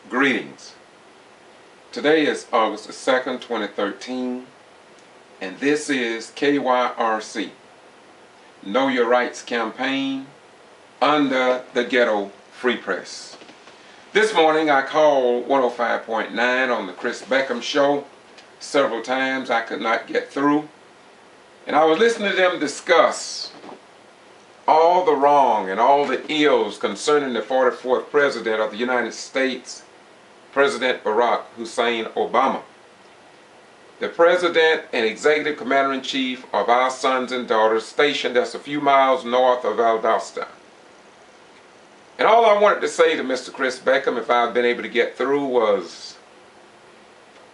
Greetings. Today is August the 2nd, 2013, and this is KYRC, Know Your Rights campaign under the Getto Free Press. This morning I called 105.9 on the Beckham show several times. I could not get through, and I was listening to them discuss all the wrong and all the ills concerning the 44th President of the United States, President Barack Hussein Obama, the President and Executive Commander-in-Chief of our sons and daughters stationed just a few miles north of Valdosta. And all I wanted to say to Mr. Beckham, if I've been able to get through, was,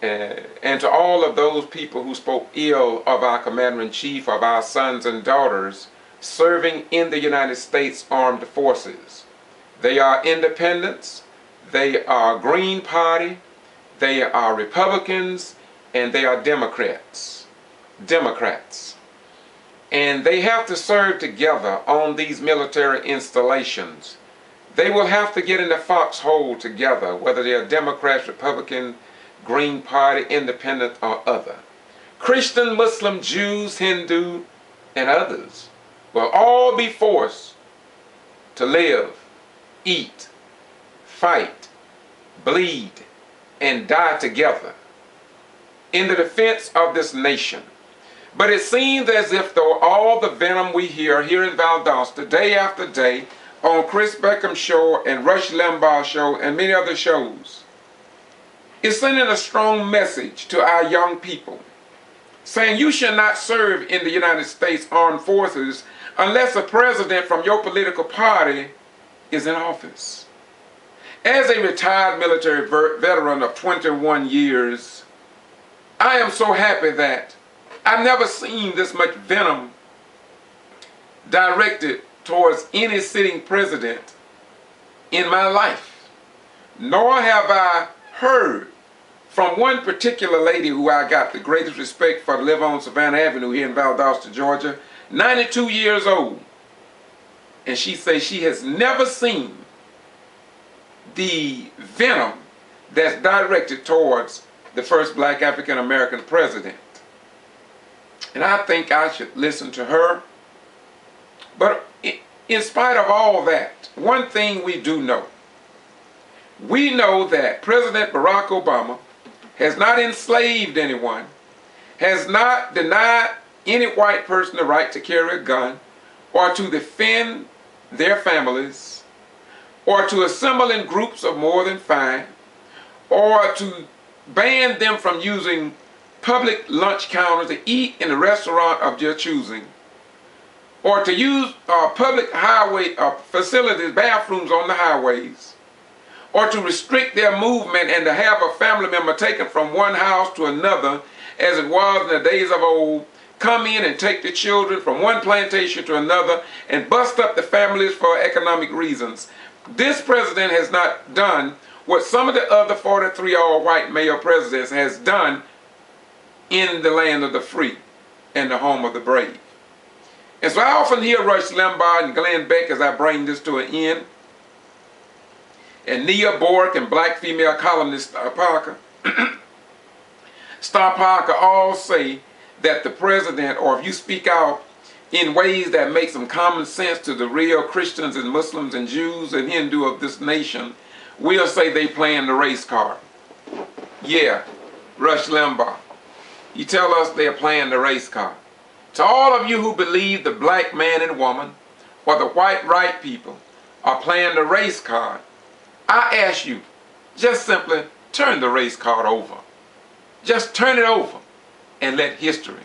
and to all of those people who spoke ill of our Commander-in-Chief, of our sons and daughters serving in the United States Armed Forces. They are independents, they are Green Party, they are Republicans, and they are Democrats. And they have to serve together on these military installations. They will have to get in the foxhole together, whether they are Democrats, Republican, Green Party, Independent, or other. Christian, Muslim, Jews, Hindu, and others will all be forced to live, eat, fight, bleed, and die together in the defense of this nation. But it seems as if though all the venom we hear here in Valdosta day after day on Beckham show and Rush Limbaugh show and many other shows is sending a strong message to our young people, saying you should not serve in the United States Armed Forces unless a president from your political party is in office. As a retired military veteran of 21 years, I am so happy that I've never seen this much venom directed towards any sitting president in my life. Nor have I heard from one particular lady who I got the greatest respect for to live on Savannah Avenue here in Valdosta, Georgia, 92 years old. And she says she has never seen the venom that's directed towards the first black African American president. And I think I should listen to her. But in spite of all that, one thing we do know. We know that President Barack Obama has not enslaved anyone, has not denied any white person the right to carry a gun or to defend their families or to assemble in groups of more than 5 or to ban them from using public lunch counters to eat in a restaurant of their choosing, or to use public highway facilities, bathrooms on the highways, or to restrict their movement and to have a family member taken from one house to another, as it was in the days of old, come in and take the children from one plantation to another and bust up the families for economic reasons. This president has not done what some of the other 43 all-white male presidents has done in the land of the free and the home of the brave. And so I often hear Rush Limbaugh and Glenn Beck, as I bring this to an end, and Nia Bork and black female columnist Star Parker all say that the president, or if you speak out in ways that make some common sense to the real Christians and Muslims and Jews and Hindu of this nation, we'll say they playing the race card. Yeah, Rush Limbaugh, you tell us they're playing the race card. To all of you who believe the black man and woman or the white right people are playing the race card, I ask you, just simply turn the race card over. Just turn it over and let history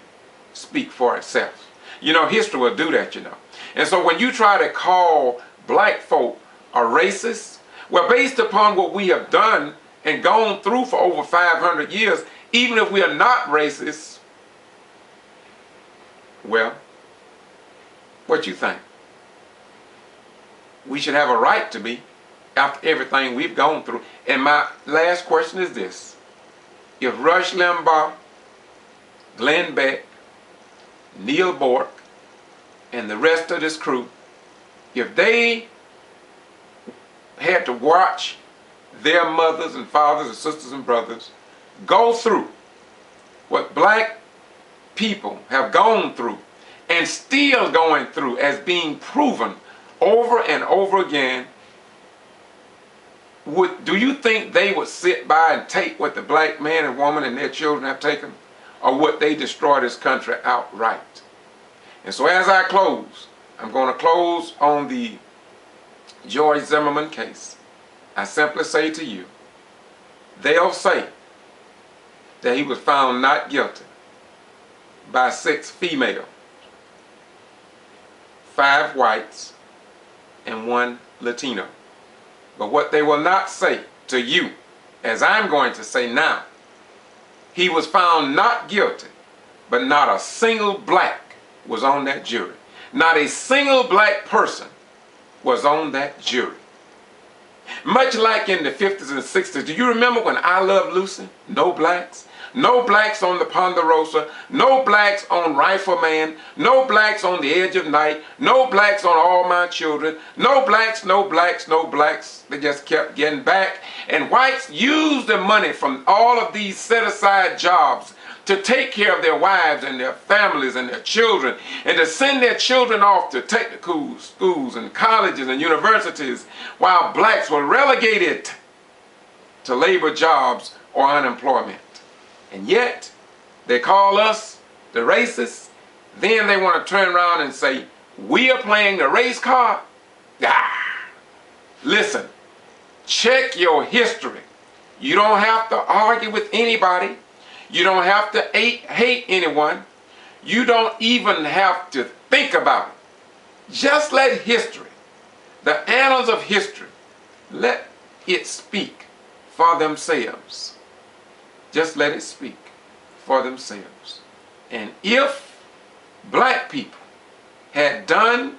speak for itself. You know, history will do that, you know. And so when you try to call black folk a racist, well, based upon what we have done and gone through for over 500 years, even if we are not racist, well, what you think? We should have a right to be after everything we've gone through. And my last question is this. If Rush Limbaugh, Glenn Beck, Neil Bork, and the rest of this crew, if they had to watch their mothers and fathers and sisters and brothers go through what black people have gone through and still going through, as being proven over and over again, do you think they would sit by and take what the black man and woman and their children have taken, or would they destroy this country outright? And so as I close, I'm going to close on the George Zimmerman case. I simply say to you, they'll say that he was found not guilty by 6 females, 5 whites, and 1 Latino. But what they will not say to you, as I'm going to say now, he was found not guilty, but not a single black was on that jury. Not a single black person was on that jury. Much like in the 50s and 60s, do you remember when I Love Lucy? No blacks. No blacks on the Ponderosa, no blacks on Rifleman, no blacks on The Edge of Night, no blacks on All My Children, no blacks, no blacks, no blacks. They just kept getting back. And whites used the money from all of these set-aside jobs to take care of their wives and their families and their children, and to send their children off to technical schools and colleges and universities, while blacks were relegated to labor jobs or unemployment. And yet, they call us the racists. Then they want to turn around and say, we are playing the race card. Listen, check your history. You don't have to argue with anybody. You don't have to hate anyone. You don't even have to think about it. Just let history, the annals of history, let it speak for themselves. Just let it speak for themselves. And if black people had done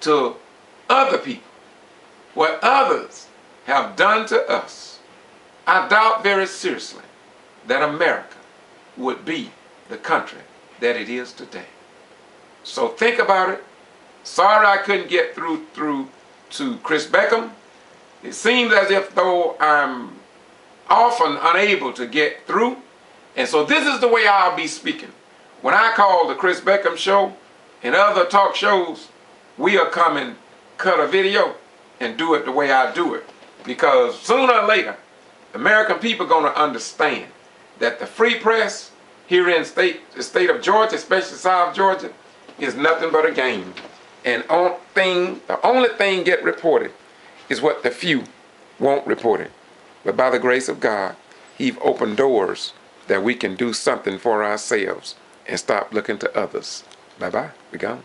to other people what others have done to us, I doubt very seriously that America would be the country that it is today. So think about it. Sorry I couldn't get through to Chris Beckham. It seems as if though I'm often unable to get through, and so this is the way I'll be speaking. When I call the Chris Beckham show and other talk shows, we'll come and cut a video and do it the way I do it, because sooner or later American people are going to understand that the free press here in the state of Georgia, especially South Georgia, is nothing but a game. And the only thing get reported is what the few won't report it. But by the grace of God, He's opened doors that we can do something for ourselves and stop looking to others. Bye-bye. We gone.